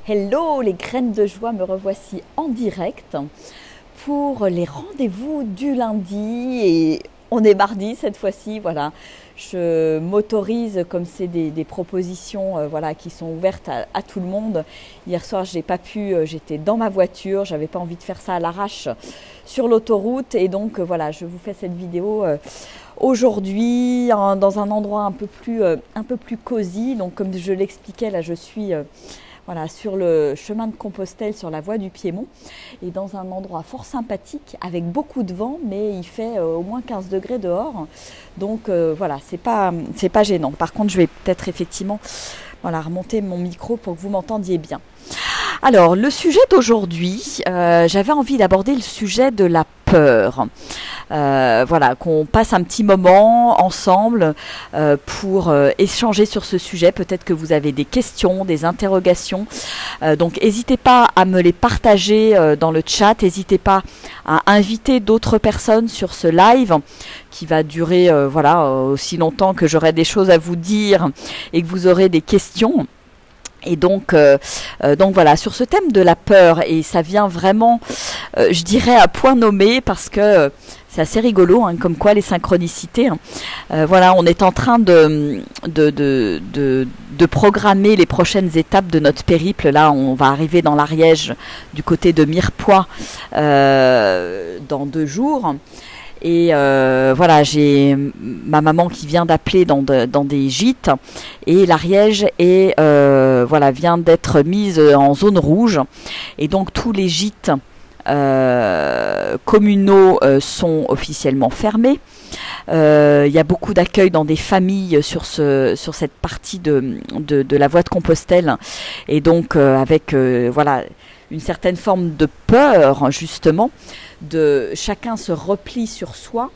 Hello les graines de joie, me revoici en direct pour les rendez-vous du lundi et on est mardi cette fois-ci, voilà. Je m'autorise, comme c'est des propositions voilà, qui sont ouvertes à tout le monde. Hier soir, j'ai pas pu, j'étais dans ma voiture, j'avais pas envie de faire ça à l'arrache sur l'autoroute et donc voilà, je vous fais cette vidéo aujourd'hui dans un endroit un peu plus cosy. Donc comme je l'expliquais, là je suis voilà, sur le chemin de Compostelle, sur la voie du Piémont, et dans un endroit fort sympathique, avec beaucoup de vent, mais il fait au moins 15 degrés dehors. Donc voilà, c'est pas gênant. Par contre, je vais peut-être effectivement voilà, remonter mon micro pour que vous m'entendiez bien. Alors, le sujet d'aujourd'hui, j'avais envie d'aborder le sujet de la peur. Voilà, qu'on passe un petit moment ensemble pour échanger sur ce sujet. Peut-être que vous avez des questions, des interrogations. Donc, n'hésitez pas à me les partager dans le chat. N'hésitez pas à inviter d'autres personnes sur ce live qui va durer voilà, aussi longtemps que j'aurai des choses à vous dire et que vous aurez des questions. Et donc voilà, sur ce thème de la peur, et ça vient vraiment, je dirais, à point nommé, parce que c'est assez rigolo, hein, comme quoi les synchronicités. Voilà, on est en train de programmer les prochaines étapes de notre périple. Là, on va arriver dans l'Ariège, du côté de Mirepoix, dans 2 jours. Et voilà, j'ai ma maman qui vient d'appeler dans des gîtes, et l'Ariège voilà, vient d'être mise en zone rouge, et donc tous les gîtes communaux sont officiellement fermés. Il y a beaucoup d'accueil dans des familles sur cette partie de la voie de Compostelle, et donc avec voilà, une certaine forme de peur, justement, de chacun se replie sur soi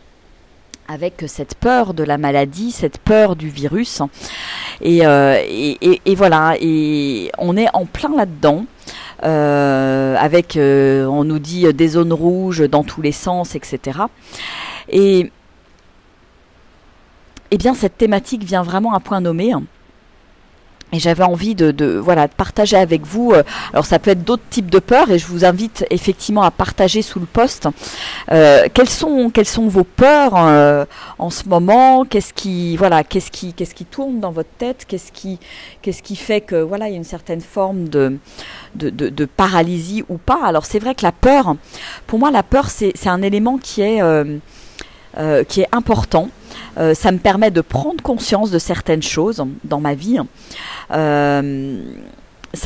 avec cette peur de la maladie, cette peur du virus, et voilà, et on est en plein là-dedans, avec on nous dit des zones rouges dans tous les sens, etc. Et bien cette thématique vient vraiment à point nommé. Et j'avais envie voilà, de partager avec vous. Alors ça peut être d'autres types de peurs, et je vous invite effectivement à partager sous le post quelles sont vos peurs en ce moment. Qu'est-ce qui tourne dans votre tête, qu'est-ce qui fait que voilà, il y a une certaine forme de paralysie ou pas. Alors c'est vrai que la peur, pour moi la peur c'est un élément qui est important. Ça me permet de prendre conscience de certaines choses dans ma vie. Ça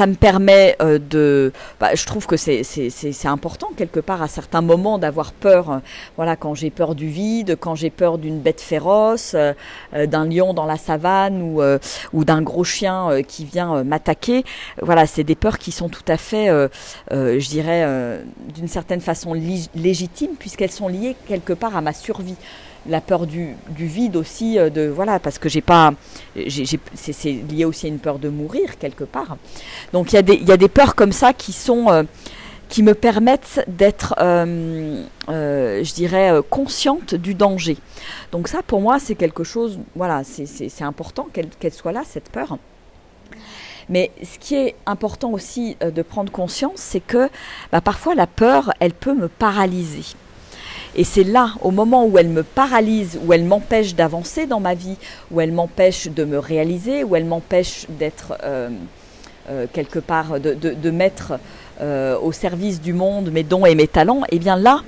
me permet je trouve que c'est important quelque part à certains moments d'avoir peur. Voilà, quand j'ai peur du vide, quand j'ai peur d'une bête féroce, d'un lion dans la savane ou d'un gros chien qui vient m'attaquer. Voilà, c'est des peurs qui sont tout à fait, je dirais, d'une certaine façon légitimes, puisqu'elles sont liées quelque part à ma survie. La peur du vide aussi, voilà, parce que c'est lié aussi à une peur de mourir quelque part. Donc il y a des peurs comme ça qui me permettent d'être, je dirais, consciente du danger. Donc ça, pour moi, c'est quelque chose, voilà, c'est important qu'elle soit là, cette peur. Mais ce qui est important aussi de prendre conscience, c'est que parfois la peur, elle peut me paralyser. Et c'est là, au moment où elle me paralyse, où elle m'empêche d'avancer dans ma vie, où elle m'empêche de me réaliser, où elle m'empêche d'être quelque part, de mettre au service du monde mes dons et mes talents, et bien là,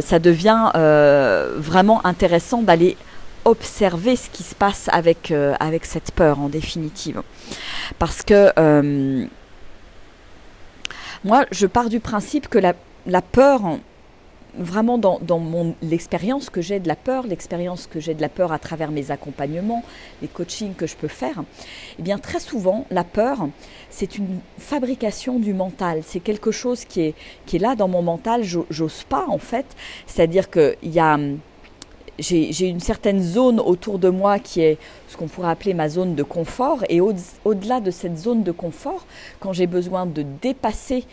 ça devient vraiment intéressant d'aller observer ce qui se passe avec cette peur, en définitive. Parce que moi, je pars du principe que la peur, vraiment dans l'expérience que j'ai de la peur, l'expérience que j'ai de la peur à travers mes accompagnements, les coachings que je peux faire, eh bien très souvent la peur, c'est une fabrication du mental. C'est quelque chose qui est là dans mon mental, j'ose pas en fait. C'est-à-dire que j'ai une certaine zone autour de moi qui est ce qu'on pourrait appeler ma zone de confort, et au-delà de cette zone de confort, quand j'ai besoin de dépasser,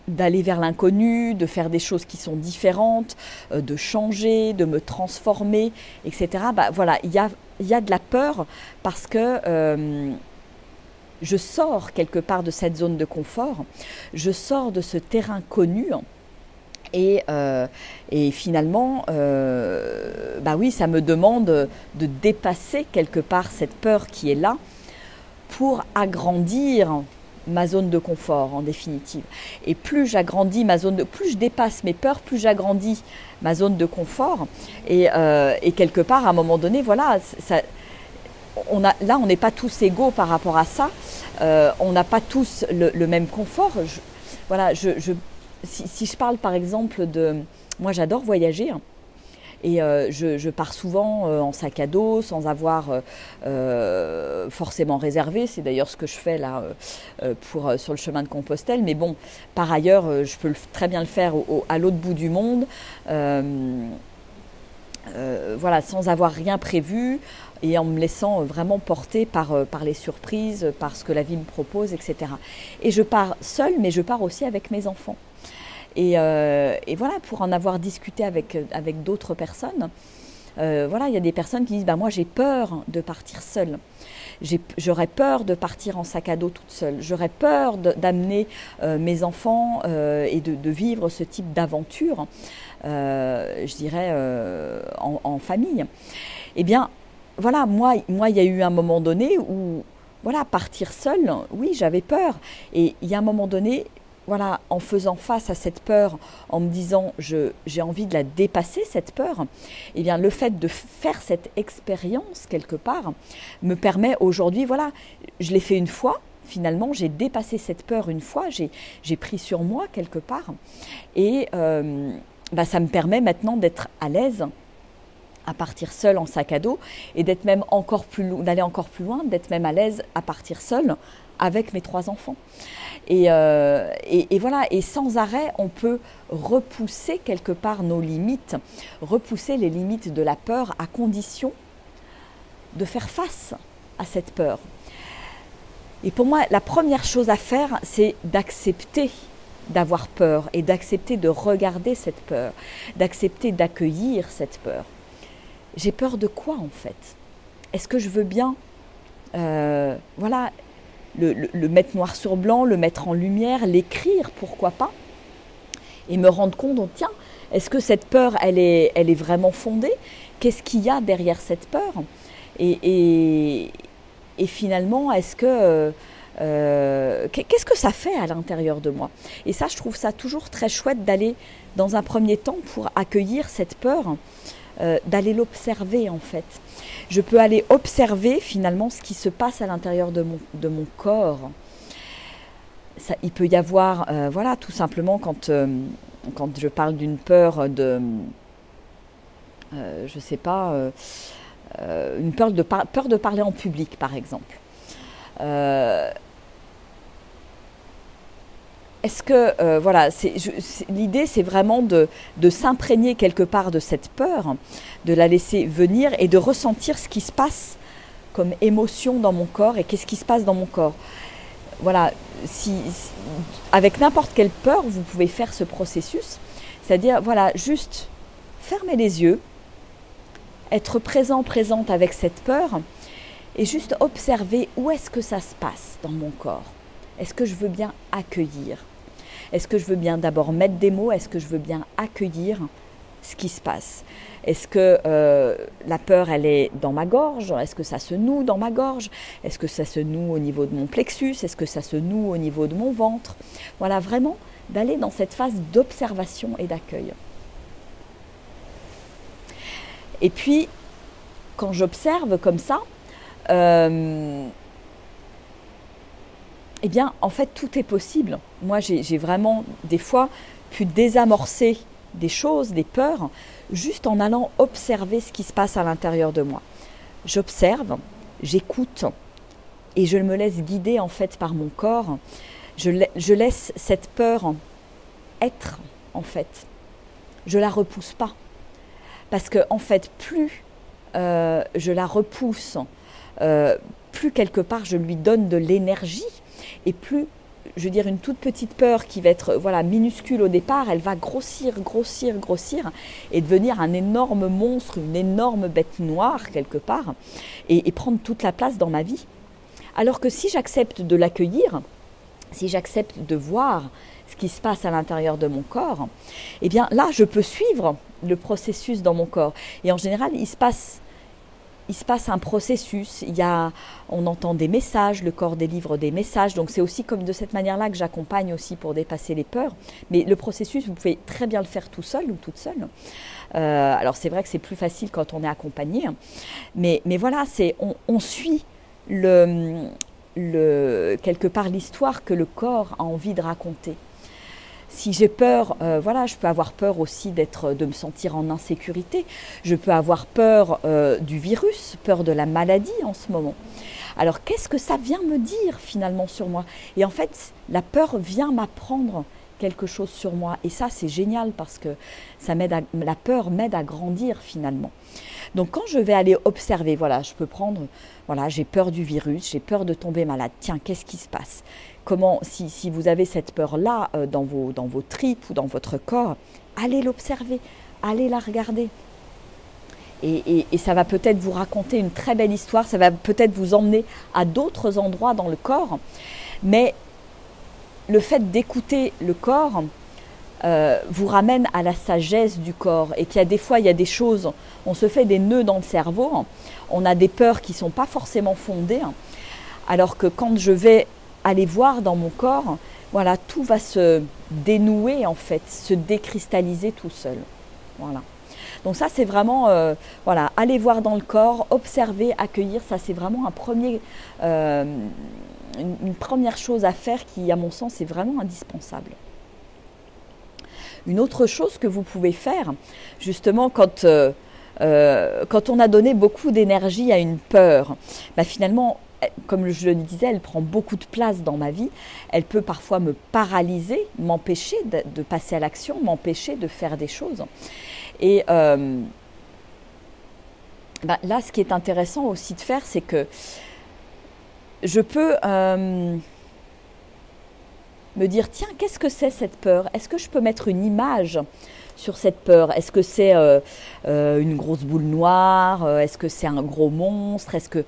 d'aller vers l'inconnu, de faire des choses qui sont différentes, de changer, de me transformer, etc. Voilà, il y a de la peur parce que je sors quelque part de cette zone de confort, je sors de ce terrain connu. Et finalement, bah oui, ça me demande de dépasser quelque part cette peur qui est là pour agrandir ma zone de confort en définitive. Et plus j'agrandis plus je dépasse mes peurs, plus j'agrandis ma zone de confort. Et quelque part, à un moment donné, voilà, là, on n'est pas tous égaux par rapport à ça. On n'a pas tous le même confort. Si je parle par exemple de... Moi, j'adore voyager. Et je pars souvent en sac à dos, sans avoir forcément réservé. C'est d'ailleurs ce que je fais là sur le chemin de Compostelle. Mais bon, par ailleurs, je peux très bien le faire à l'autre bout du monde. Voilà, sans avoir rien prévu et en me laissant vraiment porter par les surprises, par ce que la vie me propose, etc. Et je pars seule, mais je pars aussi avec mes enfants. Et voilà, pour en avoir discuté avec d'autres personnes, voilà, il y a des personnes qui disent moi j'ai peur de partir seule. J'aurais peur de partir en sac à dos toute seule. J'aurais peur d'amener mes enfants et de vivre ce type d'aventure, je dirais, en famille. Eh bien, voilà, moi, il y a eu un moment donné où, voilà, partir seule, oui, j'avais peur. Et il y a un moment donné, voilà, en faisant face à cette peur, en me disant j'ai envie de la dépasser, cette peur, eh bien le fait de faire cette expérience quelque part me permet aujourd'hui, voilà, je l'ai fait une fois, finalement j'ai dépassé cette peur une fois, j'ai pris sur moi quelque part et ça me permet maintenant d'être à l'aise à partir seule en sac à dos et d'être même d'aller encore plus loin, d'être même à l'aise à partir seule avec mes 3 enfants. Et voilà, et sans arrêt, on peut repousser quelque part nos limites, repousser les limites de la peur à condition de faire face à cette peur. Et pour moi, la première chose à faire, c'est d'accepter d'avoir peur et d'accepter de regarder cette peur, d'accepter d'accueillir cette peur. J'ai peur de quoi en fait? Est-ce que je veux bien, voilà, le mettre noir sur blanc, le mettre en lumière, l'écrire, pourquoi pas, et me rendre compte, tiens, est-ce que cette peur, elle est vraiment fondée? Qu'est-ce qu'il y a derrière cette peur? Et finalement, est-ce que qu'est-ce que ça fait à l'intérieur de moi? Et ça, je trouve ça toujours très chouette d'aller, dans un premier temps, pour accueillir cette peur, d'aller l'observer en fait. Je peux aller observer finalement ce qui se passe à l'intérieur de mon corps. Ça, il peut y avoir, voilà, tout simplement quand je parle d'une peur je sais pas, une peur de parler en public par exemple. Est-ce que, voilà, l'idée c'est vraiment de s'imprégner quelque part de cette peur, de la laisser venir et de ressentir ce qui se passe comme émotion dans mon corps et qu'est-ce qui se passe dans mon corps. Voilà, avec n'importe quelle peur, vous pouvez faire ce processus, c'est-à-dire, voilà, juste fermer les yeux, être présente avec cette peur et juste observer où est-ce que ça se passe dans mon corps. Est-ce que je veux bien accueillir? Est-ce que je veux bien d'abord mettre des mots? Est-ce que je veux bien accueillir ce qui se passe? Est-ce que la peur, elle est dans ma gorge? Est-ce que ça se noue dans ma gorge? Est-ce que ça se noue au niveau de mon plexus? Est-ce que ça se noue au niveau de mon ventre? Voilà, vraiment d'aller dans cette phase d'observation et d'accueil. Et puis, quand j'observe comme ça, eh bien, en fait, tout est possible. Moi, j'ai vraiment, des fois, pu désamorcer des choses, des peurs, juste en allant observer ce qui se passe à l'intérieur de moi. J'observe, j'écoute, et je me laisse guider, en fait, par mon corps. Je laisse cette peur être, en fait. Je la repousse pas. Parce que, en fait, plus je la repousse, plus quelque part je lui donne de l'énergie, et plus, je veux dire, une toute petite peur qui va être, voilà, minuscule au départ, elle va grossir et devenir un énorme monstre, une énorme bête noire quelque part, et prendre toute la place dans ma vie. Alors que si j'accepte de l'accueillir, si j'accepte de voir ce qui se passe à l'intérieur de mon corps, eh bien là, je peux suivre le processus dans mon corps. Et en général, il se passe un processus, on entend des messages, le corps délivre des messages, donc c'est aussi comme de cette manière-là que j'accompagne aussi pour dépasser les peurs. Mais le processus, vous pouvez très bien le faire tout seul ou toute seule. Alors c'est vrai que c'est plus facile quand on est accompagné, mais voilà, on suit quelque part l'histoire que le corps a envie de raconter. Si j'ai peur, voilà, je peux avoir peur aussi de me sentir en insécurité. Je peux avoir peur du virus, peur de la maladie en ce moment. Alors, qu'est-ce que ça vient me dire finalement sur moi? Et en fait, la peur vient m'apprendre quelque chose sur moi. Et ça, c'est génial parce que la peur m'aide à grandir finalement. Donc, quand je vais aller observer, voilà, je peux prendre, voilà, j'ai peur du virus, j'ai peur de tomber malade. Tiens, qu'est-ce qui se passe? Comment, si vous avez cette peur-là dans vos tripes ou dans votre corps, allez l'observer, allez la regarder. Et ça va peut-être vous raconter une très belle histoire, ça va peut-être vous emmener à d'autres endroits dans le corps. Mais le fait d'écouter le corps vous ramène à la sagesse du corps. Et qu'il y a des fois, il y a des choses, on se fait des nœuds dans le cerveau, on a des peurs qui ne sont pas forcément fondées. Alors que quand je vais aller voir dans mon corps, voilà, tout va se dénouer en fait, se décristalliser tout seul. Voilà. Donc ça c'est vraiment, voilà, aller voir dans le corps, observer, accueillir, ça c'est vraiment une première chose à faire qui à mon sens est vraiment indispensable. Une autre chose que vous pouvez faire, justement quand on a donné beaucoup d'énergie à une peur, bah, finalement, comme je le disais, elle prend beaucoup de place dans ma vie. Elle peut parfois me paralyser, m'empêcher de passer à l'action, m'empêcher de faire des choses. Et bah là, ce qui est intéressant aussi de faire, c'est que je peux me dire, tiens, qu'est-ce que c'est cette peur? Est-ce que je peux mettre une image sur cette peur? Est-ce que c'est une grosse boule noire? Est-ce que c'est un gros monstre? Est-ce que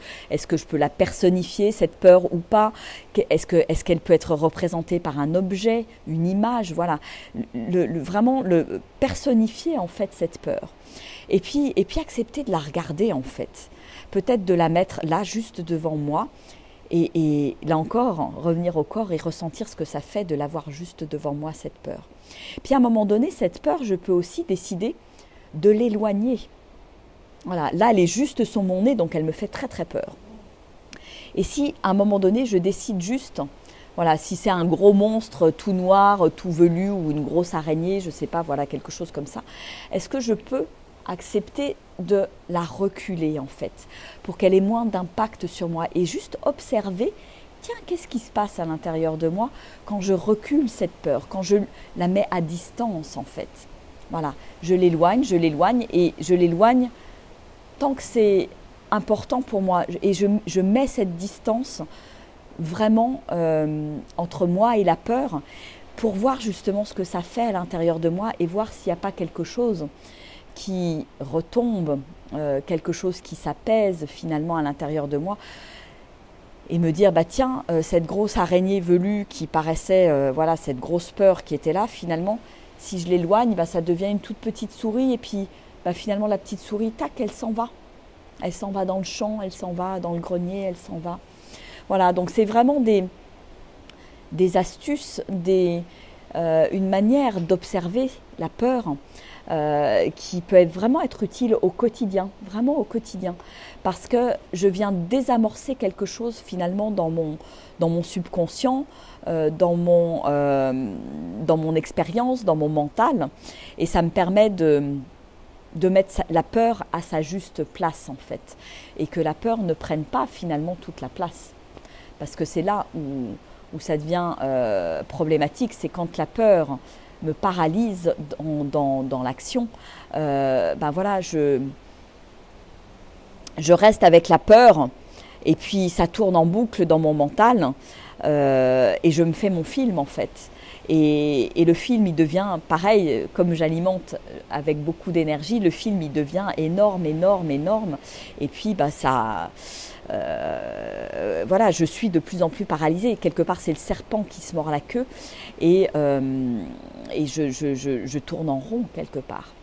je peux la personnifier, cette peur, ou pas? Est-ce qu'elle peut être représentée par un objet, une image? Voilà, vraiment personnifier en fait cette peur. Et puis accepter de la regarder en fait. Peut-être de la mettre là, juste devant moi. Et là encore, revenir au corps et ressentir ce que ça fait de l'avoir juste devant moi, cette peur. Puis à un moment donné, cette peur, je peux aussi décider de l'éloigner. Voilà, là, elle est juste sur mon nez, donc elle me fait très très peur. Et si à un moment donné, je décide juste, voilà, si c'est un gros monstre tout noir, tout velu, ou une grosse araignée, je ne sais pas, voilà, quelque chose comme ça, est-ce que je peux accepter de la reculer en fait, pour qu'elle ait moins d'impact sur moi et juste observer, tiens, qu'est-ce qui se passe à l'intérieur de moi quand je recule cette peur, quand je la mets à distance en fait. Voilà, je l'éloigne et je l'éloigne tant que c'est important pour moi et je mets cette distance vraiment entre moi et la peur pour voir justement ce que ça fait à l'intérieur de moi et voir s'il n'y a pas quelque chose qui retombe, quelque chose qui s'apaise finalement à l'intérieur de moi et me dire, bah tiens, cette grosse araignée velue qui paraissait, voilà, cette grosse peur qui était là, finalement, si je l'éloigne, bah, ça devient une toute petite souris et puis bah, finalement la petite souris, tac, elle s'en va. Elle s'en va dans le champ, elle s'en va dans le grenier, elle s'en va. Voilà, donc c'est vraiment des astuces, une manière d'observer la peur qui peut vraiment être utile au quotidien, vraiment au quotidien, parce que je viens désamorcer quelque chose finalement dans mon subconscient, dans mon expérience, dans mon mental, et ça me permet de mettre la peur à sa juste place en fait, et que la peur ne prenne pas finalement toute la place, parce que c'est là où ça devient problématique, c'est quand la peur me paralyse dans l'action, ben voilà, je reste avec la peur et puis ça tourne en boucle dans mon mental et je me fais mon film en fait. Et le film, il devient pareil, comme j'alimente avec beaucoup d'énergie, le film, il devient énorme, énorme, énorme. Et puis, bah, ça voilà, je suis de plus en plus paralysée. Quelque part, c'est le serpent qui se mord la queue et je tourne en rond quelque part.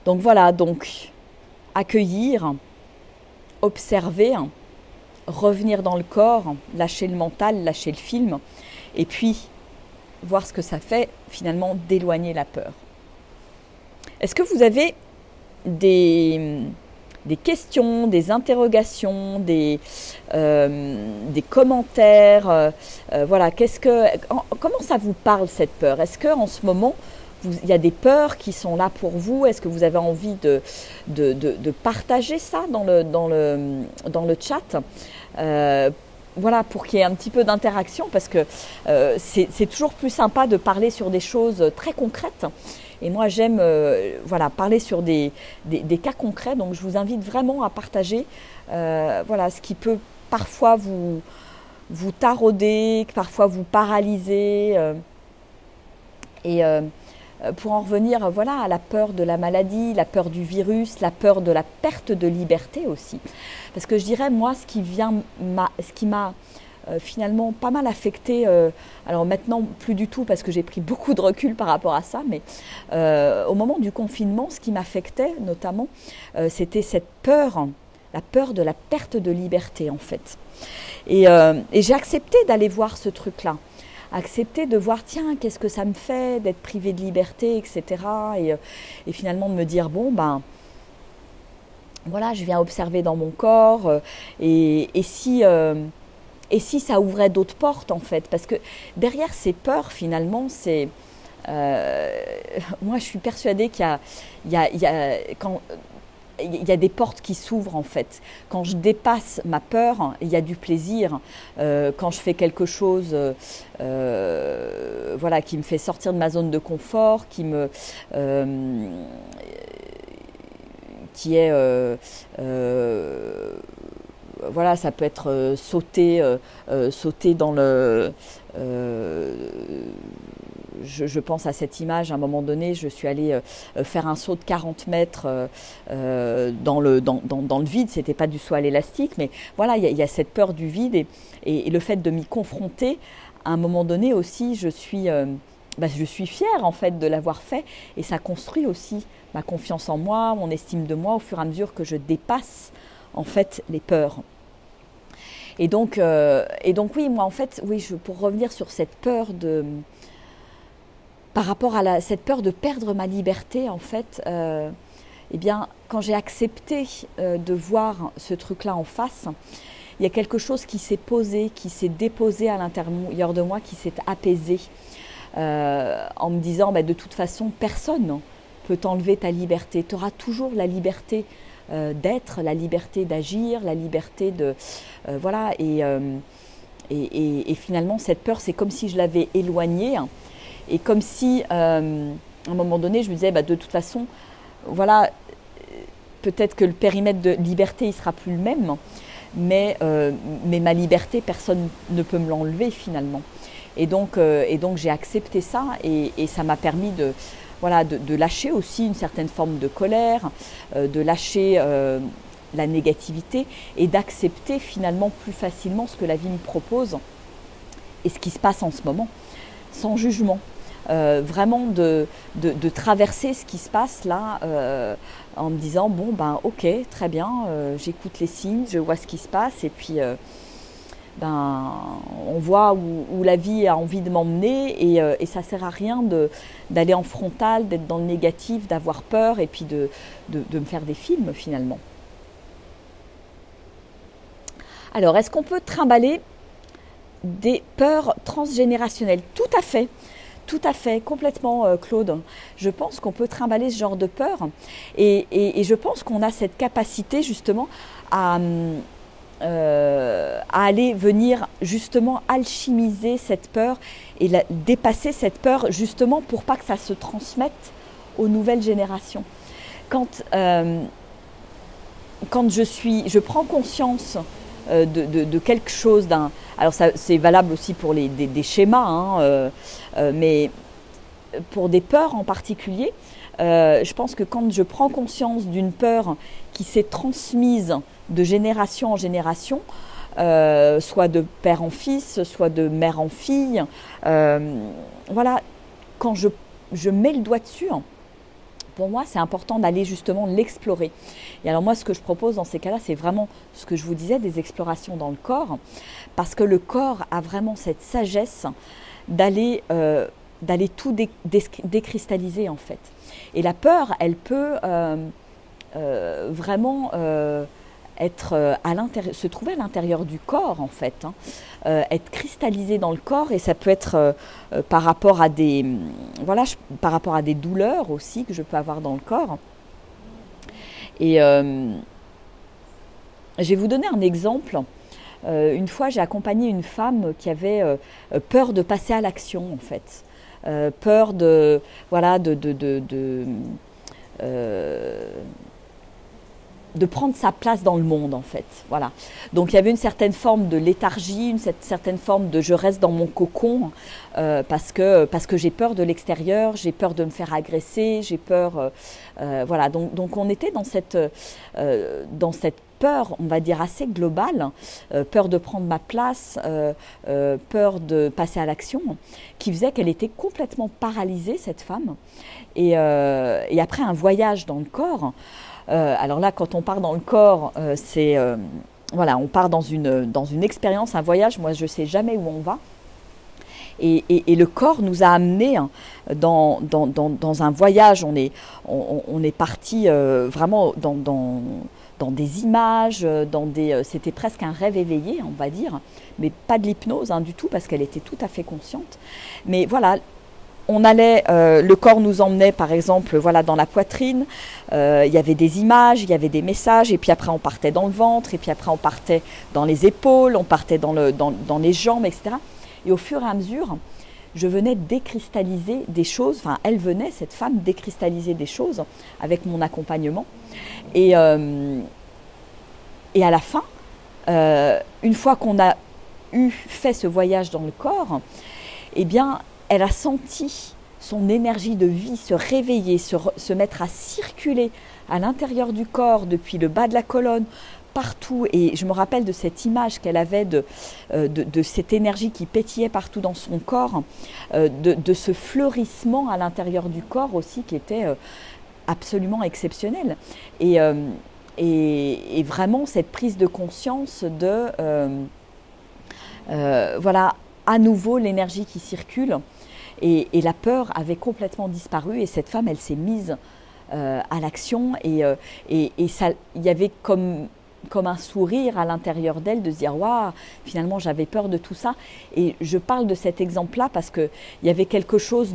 Donc voilà, donc accueillir, observer, revenir dans le corps, lâcher le mental, lâcher le film, et puis voir ce que ça fait finalement d'éloigner la peur. Est-ce que vous avez des questions, des interrogations, des commentaires, voilà, comment ça vous parle cette peur? Est-ce qu'en ce moment, il y a des peurs qui sont là pour vous? Est-ce que vous avez envie de partager ça dans le chat? Voilà, pour qu'il y ait un petit peu d'interaction, parce que c'est toujours plus sympa de parler sur des choses très concrètes. Et moi, j'aime voilà, parler sur des cas concrets. Donc, je vous invite vraiment à partager voilà, ce qui peut parfois vous tarauder, parfois vous paralyser. Et pour en revenir voilà, à la peur de la maladie, la peur du virus, la peur de la perte de liberté aussi. Parce que je dirais, moi, ce qui m'a finalement pas mal affecté, alors maintenant plus du tout parce que j'ai pris beaucoup de recul par rapport à ça, mais au moment du confinement, ce qui m'affectait notamment, c'était cette peur, la peur de la perte de liberté en fait. Et j'ai accepté d'aller voir ce truc-là. Accepter de voir, tiens, qu'est-ce que ça me fait d'être privé de liberté, etc. Et finalement de me dire, bon, ben, voilà, je viens observer dans mon corps, et si ça ouvrait d'autres portes, en fait. Parce que derrière ces peurs, finalement, c'est... moi, je suis persuadée qu'il y a des portes qui s'ouvrent en fait. Quand je dépasse ma peur, il y a du plaisir. Quand je fais quelque chose voilà, qui me fait sortir de ma zone de confort, qui est... voilà, ça peut être sauter dans le... Je pense à cette image, à un moment donné, je suis allée faire un saut de 40 mètres dans le vide. Ce n'était pas du saut à l'élastique, mais voilà, il y a cette peur du vide et le fait de m'y confronter, à un moment donné aussi, je suis fière en fait de l'avoir fait, et ça construit aussi ma confiance en moi, mon estime de moi au fur et à mesure que je dépasse en fait les peurs. Et donc oui, moi en fait, oui, pour revenir sur cette peur par rapport à cette peur de perdre ma liberté, en fait, eh bien, quand j'ai accepté de voir ce truc-là en face, il y a quelque chose qui s'est posé, qui s'est déposé à l'intérieur de moi, qui s'est apaisé, en me disant, de toute façon, personne ne peut t'enlever ta liberté. Tu auras toujours la liberté d'être, la liberté d'agir, la liberté de... voilà, et finalement, cette peur, c'est comme si je l'avais éloignée. Et comme si, à un moment donné, je me disais, de toute façon, voilà, peut-être que le périmètre de liberté, il sera plus le même, mais ma liberté, personne ne peut me l'enlever finalement. Et donc j'ai accepté ça, et ça m'a permis de lâcher aussi une certaine forme de colère, de lâcher la négativité, et d'accepter finalement plus facilement ce que la vie me propose et ce qui se passe en ce moment, sans jugement. Vraiment de traverser ce qui se passe là en me disant, bon ok, très bien, j'écoute les signes, je vois ce qui se passe, et puis on voit où la vie a envie de m'emmener, et ça sert à rien d'aller en frontal, d'être dans le négatif, d'avoir peur, et puis de me faire des films finalement. Alors, est-ce qu'on peut trimballer des peurs transgénérationnelles? Tout à fait, complètement, Claude. Je pense qu'on peut trimballer ce genre de peur, et je pense qu'on a cette capacité justement à aller venir justement alchimiser cette peur et dépasser cette peur, justement pour pas que ça se transmette aux nouvelles générations. Quand je prends conscience de quelque chose, alors c'est valable aussi pour des schémas, mais pour des peurs en particulier, Je pense que quand je prends conscience d'une peur qui s'est transmise de génération en génération, soit de père en fils, soit de mère en fille, voilà, quand je mets le doigt dessus, pour moi, c'est important d'aller justement l'explorer. Et alors moi, ce que je propose dans ces cas-là, c'est vraiment ce que je vous disais, des explorations dans le corps, parce que le corps a vraiment cette sagesse d'aller tout décristalliser en fait. Et la peur, elle peut vraiment être se trouver à l'intérieur du corps en fait, être cristallisée dans le corps, et ça peut être par rapport à des par rapport à des douleurs aussi que je peux avoir dans le corps. Et je vais vous donner un exemple. Une fois, j'ai accompagné une femme qui avait peur de passer à l'action en fait, peur de prendre sa place dans le monde en fait, voilà. Donc il y avait une certaine forme de léthargie, une certaine forme de je reste dans mon cocon parce que j'ai peur de l'extérieur, j'ai peur de me faire agresser, j'ai peur, voilà. Donc on était dans cette peur, on va dire assez globale, peur de prendre ma place, peur de passer à l'action, qui faisait qu'elle était complètement paralysée cette femme. Et après un voyage dans le corps. Alors là, quand on part dans le corps, voilà, on part dans une expérience, un voyage. Moi, je ne sais jamais où on va. Et le corps nous a amenés dans un voyage. On est parti vraiment dans des images, c'était presque un rêve éveillé, on va dire, mais pas de l'hypnose du tout, parce qu'elle était tout à fait consciente. Mais voilà. On allait, le corps nous emmenait par exemple voilà, dans la poitrine, il y avait des images, il y avait des messages, et puis après on partait dans le ventre, et puis après on partait dans les épaules, on partait dans les jambes, etc. Et au fur et à mesure, je venais décristalliser des choses, enfin elle venait, cette femme, décristalliser des choses avec mon accompagnement. Et à la fin, une fois qu'on a fait ce voyage dans le corps, eh bien, elle a senti son énergie de vie se réveiller, se mettre à circuler à l'intérieur du corps, depuis le bas de la colonne, partout. Et je me rappelle de cette image qu'elle avait de cette énergie qui pétillait partout dans son corps, de ce fleurissement à l'intérieur du corps aussi qui était absolument exceptionnel. Et vraiment cette prise de conscience de, voilà, à nouveau l'énergie qui circule. Et la peur avait complètement disparu, et cette femme, elle s'est mise à l'action, et ça, il y avait comme un sourire à l'intérieur d'elle de se dire « Waouh, finalement j'avais peur de tout ça ». Et je parle de cet exemple-là parce qu'il y avait quelque chose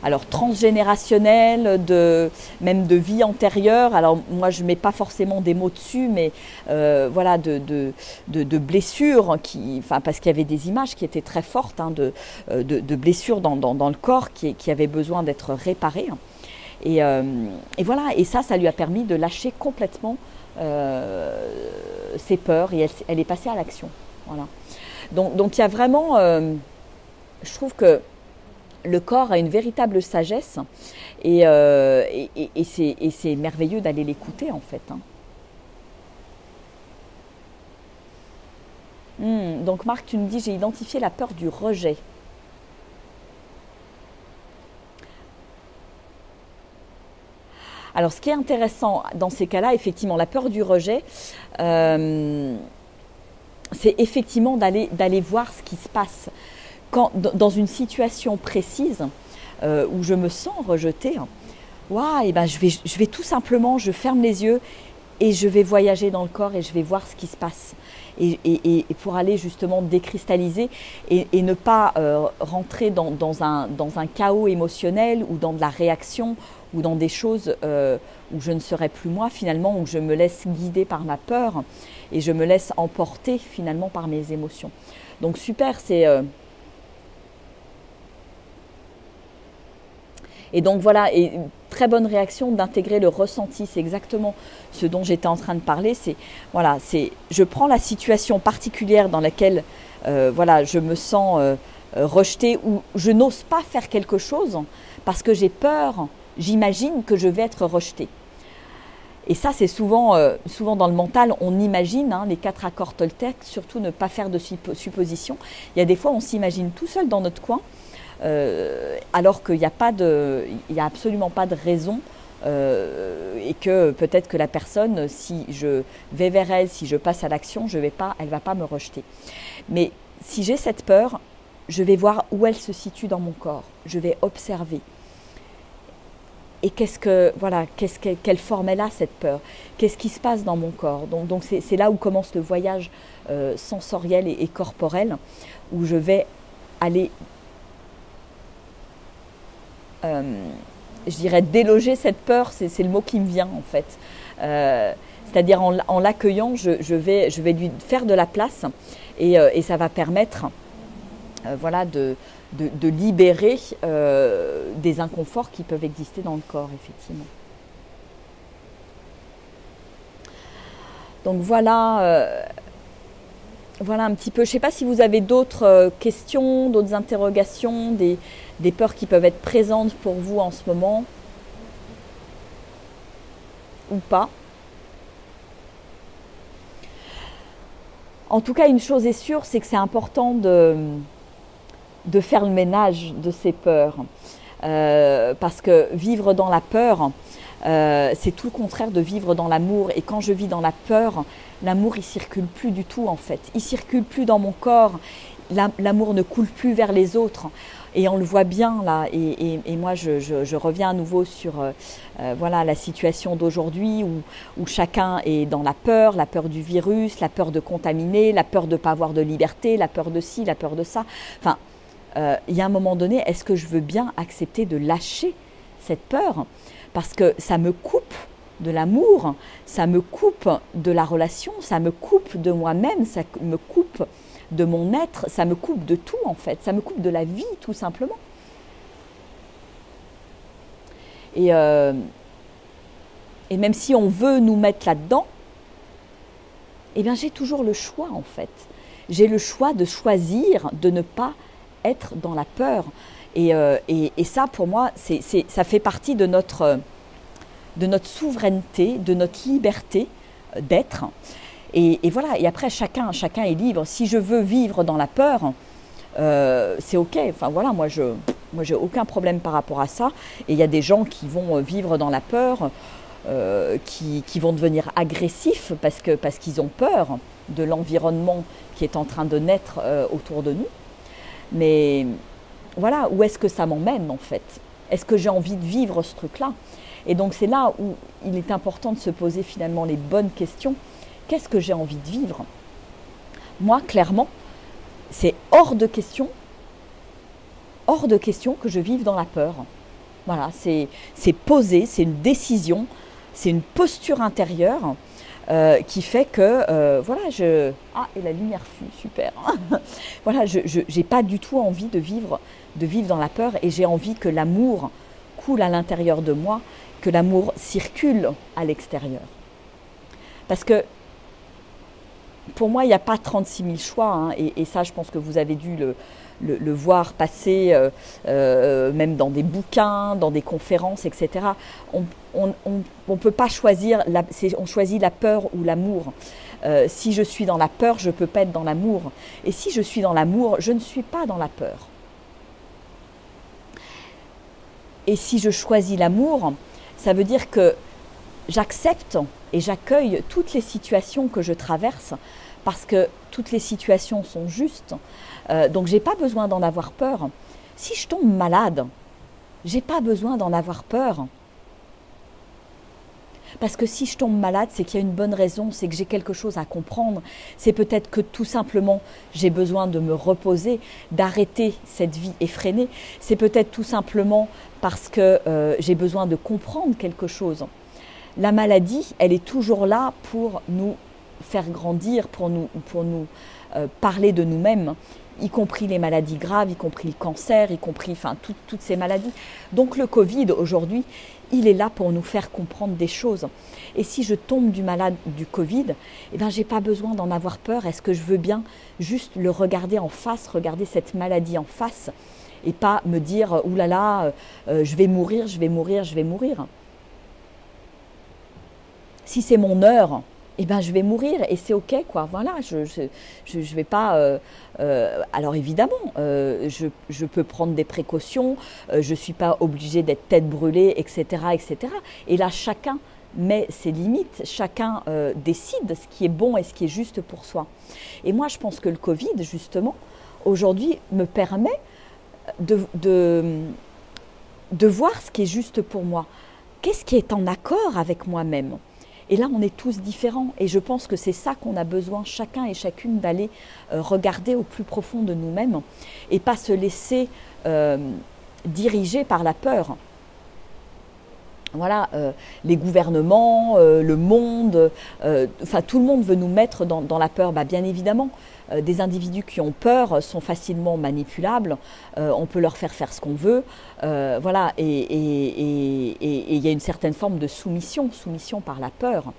alors transgénérationnel, même de vie antérieure. Alors moi je ne mets pas forcément des mots dessus, mais voilà, de blessures, parce qu'il y avait des images qui étaient très fortes, de blessures dans le corps qui avaient besoin d'être réparées. Et voilà, et ça lui a permis de lâcher complètement ses peurs, et elle est passée à l'action. Voilà. Donc il y a vraiment, je trouve que le corps a une véritable sagesse, et c'est merveilleux d'aller l'écouter en fait. Donc Marc, tu nous dis, j'ai identifié la peur du rejet. Alors ce qui est intéressant dans ces cas-là, effectivement, la peur du rejet, c'est effectivement d'aller voir ce qui se passe. Dans une situation précise où je me sens rejetée, et ben je vais tout simplement, je ferme les yeux et je vais voyager dans le corps et je vais voir ce qui se passe. Et pour aller justement décristalliser et ne pas rentrer dans un chaos émotionnel, ou dans de la réaction, ou dans des choses où je ne serai plus moi finalement, où je me laisse guider par ma peur et je me laisse emporter finalement par mes émotions. Donc super, c'est... Et donc voilà, et très bonne réaction d'intégrer le ressenti, c'est exactement ce dont j'étais en train de parler. Je prends la situation particulière dans laquelle voilà, je me sens rejeter, ou je n'ose pas faire quelque chose parce que j'ai peur, j'imagine que je vais être rejetée. Et ça, c'est souvent dans le mental, on imagine, les 4 accords Toltec, surtout ne pas faire de suppositions. Il y a des fois, on s'imagine tout seul dans notre coin, alors qu'il n'y a absolument pas de raison, et que peut-être que la personne, si je vais vers elle, si je passe à l'action, elle ne va pas me rejeter. Mais si j'ai cette peur, je vais voir où elle se situe dans mon corps, je vais observer. Et quelle forme elle a, cette peur? Qu'est-ce qui se passe dans mon corps? Donc c'est là où commence le voyage sensoriel et corporel, où je vais aller, je dirais, déloger cette peur, c'est le mot qui me vient en fait. C'est-à-dire en l'accueillant, je vais lui faire de la place, et ça va permettre de libérer des inconforts qui peuvent exister dans le corps, effectivement. Donc voilà un petit peu. Je ne sais pas si vous avez d'autres questions, d'autres interrogations, des peurs qui peuvent être présentes pour vous en ce moment, ou pas. En tout cas, une chose est sûre, c'est que c'est important de faire le ménage de ces peurs. Parce que vivre dans la peur, c'est tout le contraire de vivre dans l'amour. Et quand je vis dans la peur, l'amour, il ne circule plus du tout en fait. Il ne circule plus dans mon corps. L'amour ne coule plus vers les autres. Et on le voit bien là. Et moi, je reviens à nouveau sur la situation d'aujourd'hui où chacun est dans la peur du virus, la peur de contaminer, la peur de ne pas avoir de liberté, la peur de ci, la peur de ça. Enfin, il y a un moment donné, est-ce que je veux bien accepter de lâcher cette peur? Parce que ça me coupe de l'amour, ça me coupe de la relation, ça me coupe de moi-même, ça me coupe de mon être, ça me coupe de tout en fait, ça me coupe de la vie tout simplement. Et même si on veut nous mettre là-dedans, eh bien j'ai toujours le choix en fait. J'ai le choix de choisir de ne pas être dans la peur. Et ça, pour moi, ça fait partie de notre souveraineté, de notre liberté d'être. Et voilà, et après, chacun est libre. Si je veux vivre dans la peur, c'est OK. Enfin voilà, moi, j'ai aucun problème par rapport à ça. Et il y a des gens qui vont vivre dans la peur, qui vont devenir agressifs parce qu'ils ont peur de l'environnement qui est en train de naître autour de nous. Mais voilà, où est-ce que ça m'emmène en fait? Est-ce que j'ai envie de vivre ce truc-là? Et donc c'est là où il est important de se poser finalement les bonnes questions. Qu'est-ce que j'ai envie de vivre? Moi, clairement, c'est hors de question que je vive dans la peur. Voilà, c'est posé, c'est une décision, c'est une posture intérieure qui fait que, Ah, et la lumière fut, super. Voilà, je n'ai pas du tout envie de vivre dans la peur, et j'ai envie que l'amour coule à l'intérieur de moi, que l'amour circule à l'extérieur. Parce que, pour moi, il n'y a pas 36 000 choix, et ça, je pense que vous avez dû le voir passer, même dans des bouquins, dans des conférences, etc. On ne peut pas choisir, on choisit la peur ou l'amour. Si je suis dans la peur, je ne peux pas être dans l'amour. Et si je suis dans l'amour, je ne suis pas dans la peur. Et si je choisis l'amour, ça veut dire que j'accepte et j'accueille toutes les situations que je traverse, parce que toutes les situations sont justes. Donc je n'ai pas besoin d'en avoir peur. Si je tombe malade, je n'ai pas besoin d'en avoir peur. Parce que si je tombe malade, c'est qu'il y a une bonne raison, c'est que j'ai quelque chose à comprendre. C'est peut-être que tout simplement, j'ai besoin de me reposer, d'arrêter cette vie effrénée. C'est peut-être tout simplement parce que j'ai besoin de comprendre quelque chose. La maladie, elle est toujours là pour nous faire grandir, pour nous parler de nous-mêmes, y compris les maladies graves, y compris le cancer, y compris toutes ces maladies. Donc le Covid, aujourd'hui, il est là pour nous faire comprendre des choses. Et si je tombe du Covid, eh ben, je n'ai pas besoin d'en avoir peur. Est-ce que je veux bien juste le regarder en face, regarder cette maladie en face, et pas me dire « Ouh là là, je vais mourir, je vais mourir, je vais mourir ». Si c'est mon heure, eh ben, je vais mourir et c'est ok, quoi. Voilà, je vais pas. Alors évidemment, je peux prendre des précautions. Je suis pas obligée d'être tête brûlée, etc., etc. Et là, chacun met ses limites. Chacun décide ce qui est bon et ce qui est juste pour soi. Et moi, je pense que le Covid, justement, aujourd'hui, me permet de voir ce qui est juste pour moi. Qu'est-ce qui est en accord avec moi-même? Et là, on est tous différents. Et je pense que c'est ça qu'on a besoin, chacun et chacune, d'aller regarder au plus profond de nous-mêmes et pas se laisser diriger par la peur. Voilà, les gouvernements, le monde, tout le monde veut nous mettre dans la peur. Bah, bien évidemment, des individus qui ont peur sont facilement manipulables, on peut leur faire ce qu'on veut, voilà, et il y a une certaine forme de soumission par la peur.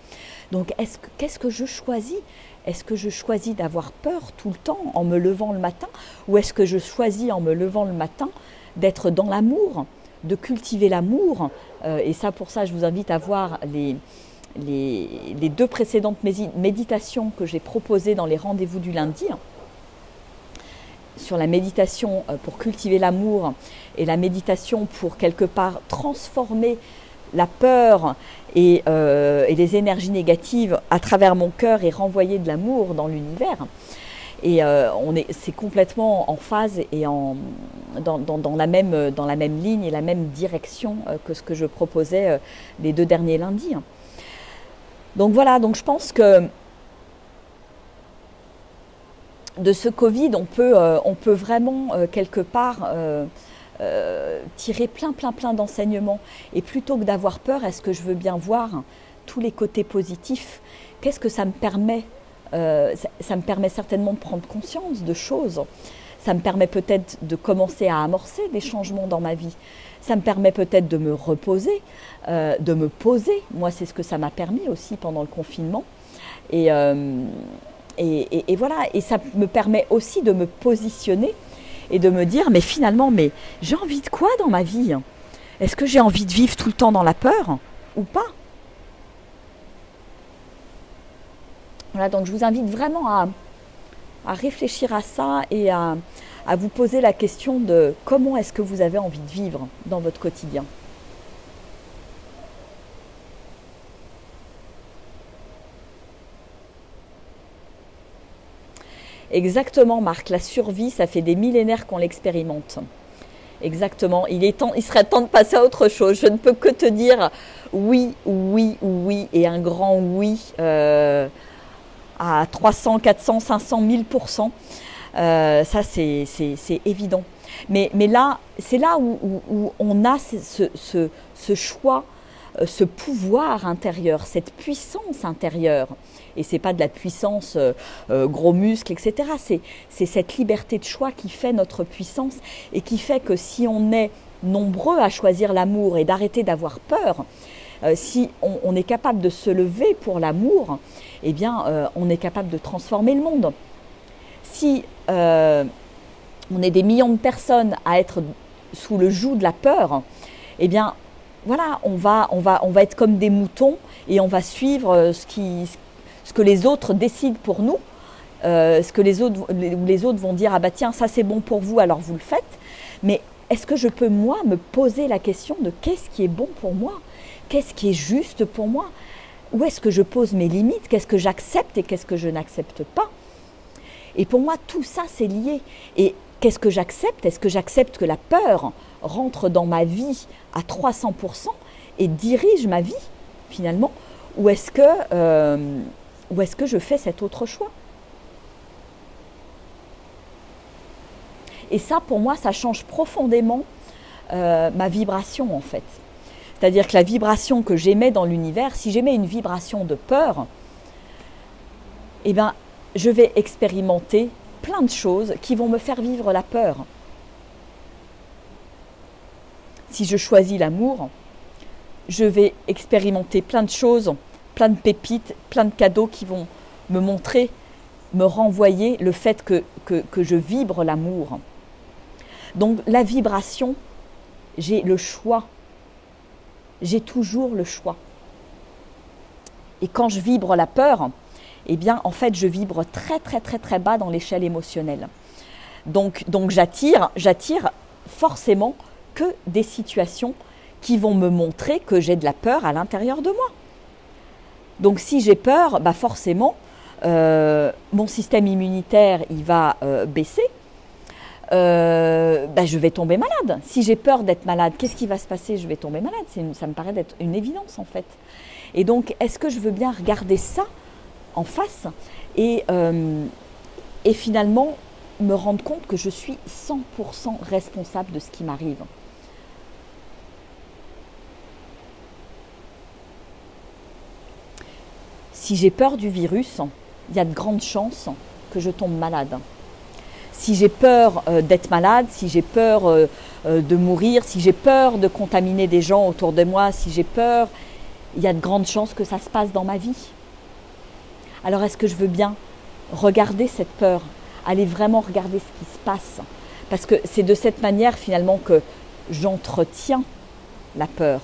Donc, qu'est-ce que je choisis? Est-ce que je choisis d'avoir peur tout le temps en me levant le matin, ou est-ce que je choisis en me levant le matin d'être dans l'amour, de cultiver l'amour, et ça, pour ça, je vous invite à voir les 2 précédentes méditations que j'ai proposées dans les rendez-vous du lundi, sur la méditation pour cultiver l'amour et la méditation pour quelque part transformer la peur et les énergies négatives à travers mon cœur et renvoyer de l'amour dans l'univers. Et c'est complètement en phase et dans la même ligne et la même direction que ce que je proposais les 2 derniers lundis. Donc voilà, donc je pense que de ce Covid, on peut vraiment quelque part tirer plein d'enseignements. Et plutôt que d'avoir peur, est-ce que je veux bien voir tous les côtés positifs? Qu'est-ce que ça me permet? Ça me permet certainement de prendre conscience de choses. Ça me permet peut-être de commencer à amorcer des changements dans ma vie. Ça me permet peut-être de me reposer, de me poser. Moi, c'est ce que ça m'a permis aussi pendant le confinement. Et voilà. Et ça me permet aussi de me positionner et de me dire, mais finalement, j'ai envie de quoi dans ma vie? Est-ce que j'ai envie de vivre tout le temps dans la peur ou pas? Voilà, donc je vous invite vraiment à réfléchir à ça et à vous poser la question de comment est-ce que vous avez envie de vivre dans votre quotidien. Exactement, Marc, la survie, ça fait des millénaires qu'on l'expérimente. Exactement, il serait temps de passer à autre chose. Je ne peux que te dire oui, oui, oui et un grand oui à 300, 400, 500, 1000%. Ça, c'est évident. Mais là, c'est là où on a ce choix, ce pouvoir intérieur, cette puissance intérieure. Et ce n'est pas de la puissance gros muscles, etc. C'est cette liberté de choix qui fait notre puissance et qui fait que si on est nombreux à choisir l'amour et d'arrêter d'avoir peur, si on est capable de se lever pour l'amour, eh bien, on est capable de transformer le monde. Si on est des millions de personnes à être sous le joug de la peur, eh bien, voilà, on va être comme des moutons et on va suivre ce que les autres décident pour nous, ce que les autres vont dire, ah bah tiens, ça c'est bon pour vous, alors vous le faites. Mais est-ce que je peux, moi, me poser la question de qu'est-ce qui est bon pour moi? Qu'est-ce qui est juste pour moi? Où est-ce que je pose mes limites? Qu'est-ce que j'accepte et qu'est-ce que je n'accepte pas? Et pour moi, tout ça, c'est lié. Et qu'est-ce que j'accepte? Est-ce que j'accepte que la peur rentre dans ma vie à 300% et dirige ma vie, finalement? Ou est-ce que je fais cet autre choix? Et ça, pour moi, ça change profondément ma vibration, en fait. C'est-à-dire que la vibration que j'émets dans l'univers, si j'émets une vibration de peur, eh bien, je vais expérimenter plein de choses qui vont me faire vivre la peur. Si je choisis l'amour, je vais expérimenter plein de choses, plein de pépites, plein de cadeaux qui vont me montrer, me renvoyer le fait que je vibre l'amour. Donc la vibration, j'ai le choix. J'ai toujours le choix. Et quand je vibre la peur, eh bien, en fait, je vibre très, très, très, très bas dans l'échelle émotionnelle. Donc j'attire forcément que des situations qui vont me montrer que j'ai de la peur à l'intérieur de moi. Donc, si j'ai peur, bah forcément, mon système immunitaire, il va baisser. Je vais tomber malade. Si j'ai peur d'être malade, qu'est-ce qui va se passer? Je vais tomber malade. Ça me paraît d'être une évidence, en fait. Et donc, est-ce que je veux bien regarder ça en face et finalement me rendre compte que je suis 100% responsable de ce qui m'arrive? Si j'ai peur du virus, il y a de grandes chances que je tombe malade. Si j'ai peur d'être malade, si j'ai peur de mourir, si j'ai peur de contaminer des gens autour de moi, si j'ai peur, il y a de grandes chances que ça se passe dans ma vie. Alors est-ce que je veux bien regarder cette peur, aller vraiment regarder ce qui se passe? Parce que c'est de cette manière finalement que j'entretiens la peur.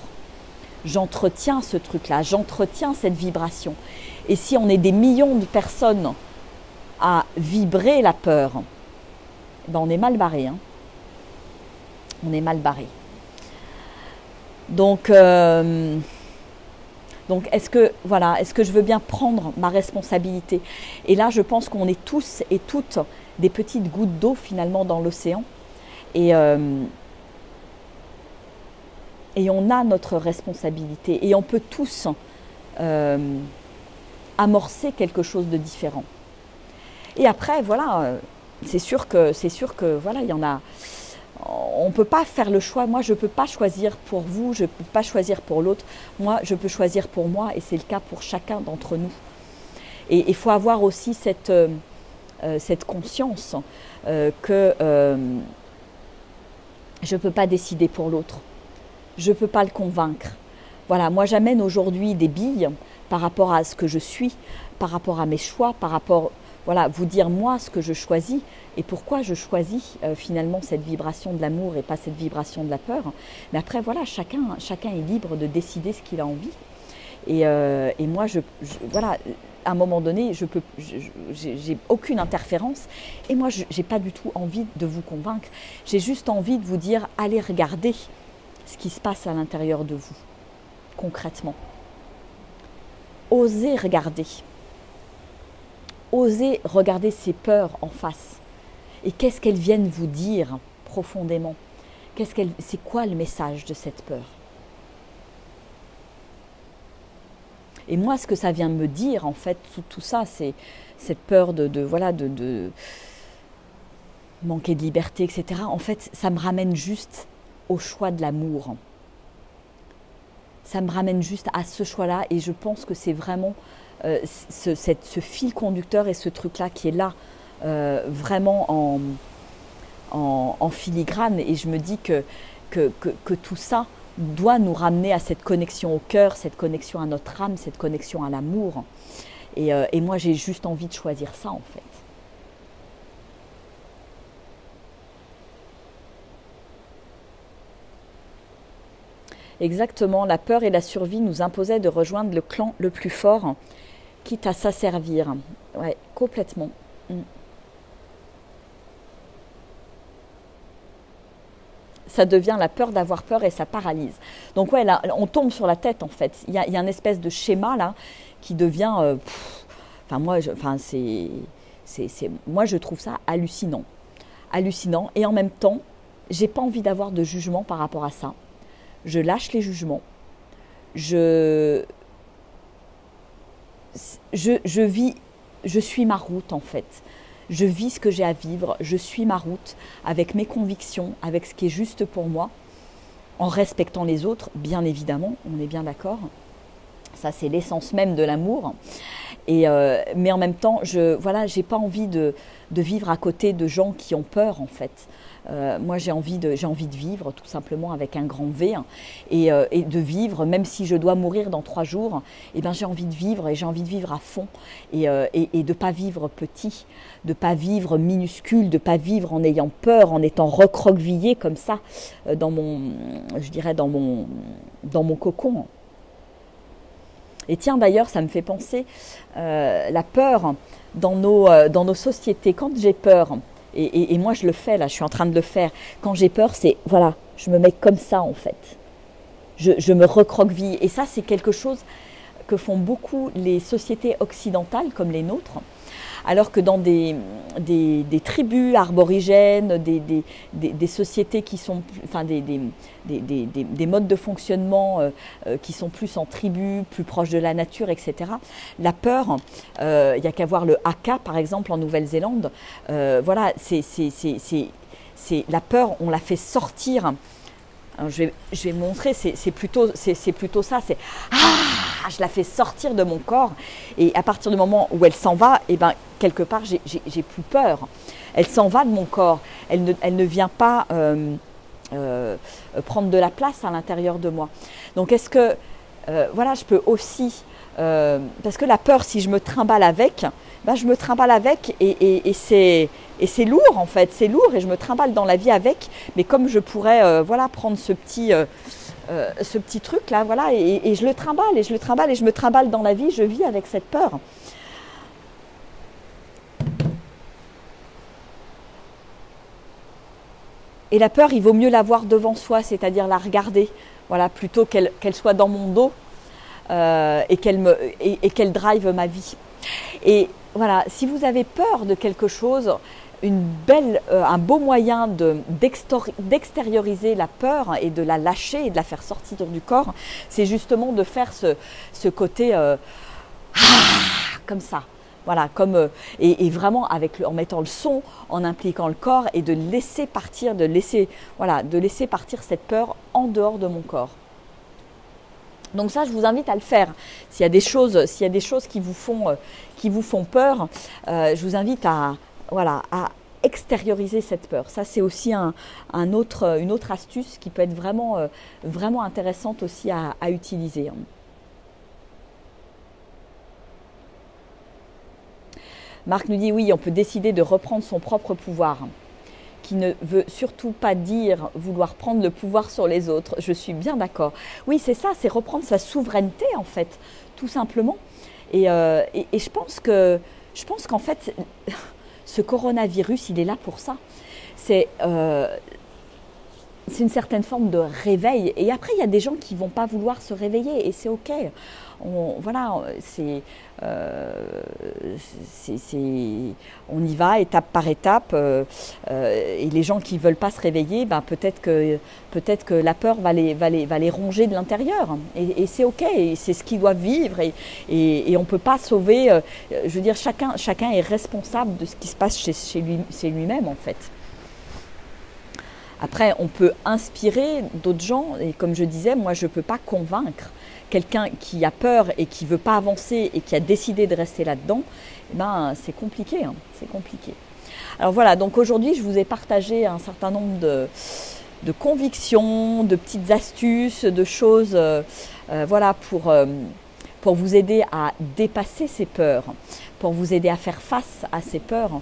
J'entretiens ce truc-là, j'entretiens cette vibration. Et si on est des millions de personnes à vibrer la peur, ben on est mal barré. Hein. On est mal barré. Donc est-ce que je veux bien prendre ma responsabilité? Et là, je pense qu'on est tous et toutes des petites gouttes d'eau finalement dans l'océan. Et on a notre responsabilité. Et on peut tous amorcer quelque chose de différent. Et après, voilà, c'est sûr que voilà, il y en a. On ne peut pas faire le choix. Moi, je ne peux pas choisir pour vous, je ne peux pas choisir pour l'autre. Moi, je peux choisir pour moi et c'est le cas pour chacun d'entre nous. Et il faut avoir aussi cette conscience que je ne peux pas décider pour l'autre. Je ne peux pas le convaincre. Voilà, moi, j'amène aujourd'hui des billes par rapport à ce que je suis, par rapport à mes choix, par rapport... Voilà, vous dire moi ce que je choisis et pourquoi je choisis finalement cette vibration de l'amour et pas cette vibration de la peur. Mais après, voilà, chacun est libre de décider ce qu'il a envie. Et moi, voilà, à un moment donné, j'ai aucune interférence. Et moi, je n'ai pas du tout envie de vous convaincre. J'ai juste envie de vous dire, allez regarder ce qui se passe à l'intérieur de vous, concrètement. Osez regarder. Osez regarder ces peurs en face. Et qu'est-ce qu'elles viennent vous dire profondément? C'est quoi le message de cette peur? Et moi, ce que ça vient me dire, en fait, tout ça, c'est cette peur de manquer de liberté, etc. En fait, ça me ramène juste au choix de l'amour. Ça me ramène juste à ce choix-là et je pense que c'est vraiment ce fil conducteur et ce truc-là qui est là vraiment en filigrane. Et je me dis que tout ça doit nous ramener à cette connexion au cœur, cette connexion à notre âme, cette connexion à l'amour. Et moi, j'ai juste envie de choisir ça, en fait. Exactement, la peur et la survie nous imposaient de rejoindre le clan le plus fort, quitte à s'asservir. Ouais, complètement. Ça devient la peur d'avoir peur et ça paralyse. Donc ouais, là, on tombe sur la tête en fait. Il y a une espèce de schéma là qui devient... moi, je trouve ça hallucinant. Hallucinant. Et en même temps, j'ai pas envie d'avoir de jugement par rapport à ça. Je lâche les jugements. Je suis ma route en fait. Je vis ce que j'ai à vivre, je suis ma route avec mes convictions, avec ce qui est juste pour moi, en respectant les autres, bien évidemment, on est bien d'accord. Ça, c'est l'essence même de l'amour. Mais en même temps, voilà, j'ai pas envie de vivre à côté de gens qui ont peur en fait. Moi, j'ai envie de vivre tout simplement avec un grand V, hein, et de vivre, même si je dois mourir dans 3 jours, eh ben, j'ai envie de vivre et j'ai envie de vivre à fond et de ne pas vivre petit, de ne pas vivre minuscule, de ne pas vivre en ayant peur, en étant recroquevillé comme ça je dirais dans mon cocon. Et tiens, d'ailleurs, ça me fait penser, la peur dans nos sociétés. Quand j'ai peur, et moi je le fais là, je suis en train de le faire, quand j'ai peur, c'est, voilà, je me mets comme ça en fait. Je me recroqueville. Et ça, c'est quelque chose que font beaucoup les sociétés occidentales comme les nôtres. Alors que dans des tribus arborigènes, des sociétés qui sont, enfin des modes de fonctionnement qui sont plus en tribu, plus proches de la nature, etc. La peur, il n'y a qu'à voir le haka par exemple en Nouvelle-Zélande. Voilà, c'est la peur, on la fait sortir. Alors, je vais montrer, c'est plutôt ça, c'est je la fais sortir de mon corps, et à partir du moment où elle s'en va, et ben quelque part j'ai plus peur. Elle s'en va de mon corps, elle ne vient pas prendre de la place à l'intérieur de moi. Donc est-ce que voilà, je peux aussi parce que la peur, si je me trimballe avec, ben je me trimballe avec et c'est lourd en fait, c'est lourd et je me trimballe dans la vie avec. Mais comme je pourrais voilà, prendre ce petit truc là, voilà, et je le trimballe et je le trimballe et je me trimballe dans la vie, je vis avec cette peur. Et la peur, il vaut mieux la voir devant soi, c'est-à-dire la regarder, voilà, plutôt qu'elle soit dans mon dos et qu'elle drive ma vie. Et voilà, si vous avez peur de quelque chose, un beau moyen d'extérioriser la peur et de la lâcher et de la faire sortir du corps, c'est justement de faire ce côté comme ça. Voilà, et vraiment en mettant le son, en impliquant le corps et de laisser partir cette peur en dehors de mon corps. Donc ça, je vous invite à le faire. S'il y a des choses qui vous font peur, je vous invite à extérioriser cette peur. Ça, c'est aussi une autre astuce qui peut être vraiment, vraiment intéressante aussi à utiliser. Marc nous dit oui, on peut décider de reprendre son propre pouvoir, qui ne veut surtout pas dire vouloir prendre le pouvoir sur les autres. Je suis bien d'accord. Oui, c'est ça, c'est reprendre sa souveraineté en fait, tout simplement. Et je pense qu'en fait, ce coronavirus, il est là pour ça. C'est une certaine forme de réveil. Et après, il y a des gens qui ne vont pas vouloir se réveiller et c'est OK. On y va étape par étape et les gens qui ne veulent pas se réveiller, ben peut-être que la peur va les ronger de l'intérieur et c'est OK, et c'est ce qu'ils doivent vivre et on ne peut pas sauver, je veux dire, chacun est responsable de ce qui se passe chez lui-même en fait. Après, on peut inspirer d'autres gens et comme je disais, moi je ne peux pas convaincre quelqu'un qui a peur et qui ne veut pas avancer et qui a décidé de rester là-dedans. Ben, c'est compliqué, hein, c'est compliqué. Alors voilà, donc aujourd'hui je vous ai partagé un certain nombre de convictions, de petites astuces, de choses voilà, pour vous aider à dépasser ces peurs, pour vous aider à faire face à ces peurs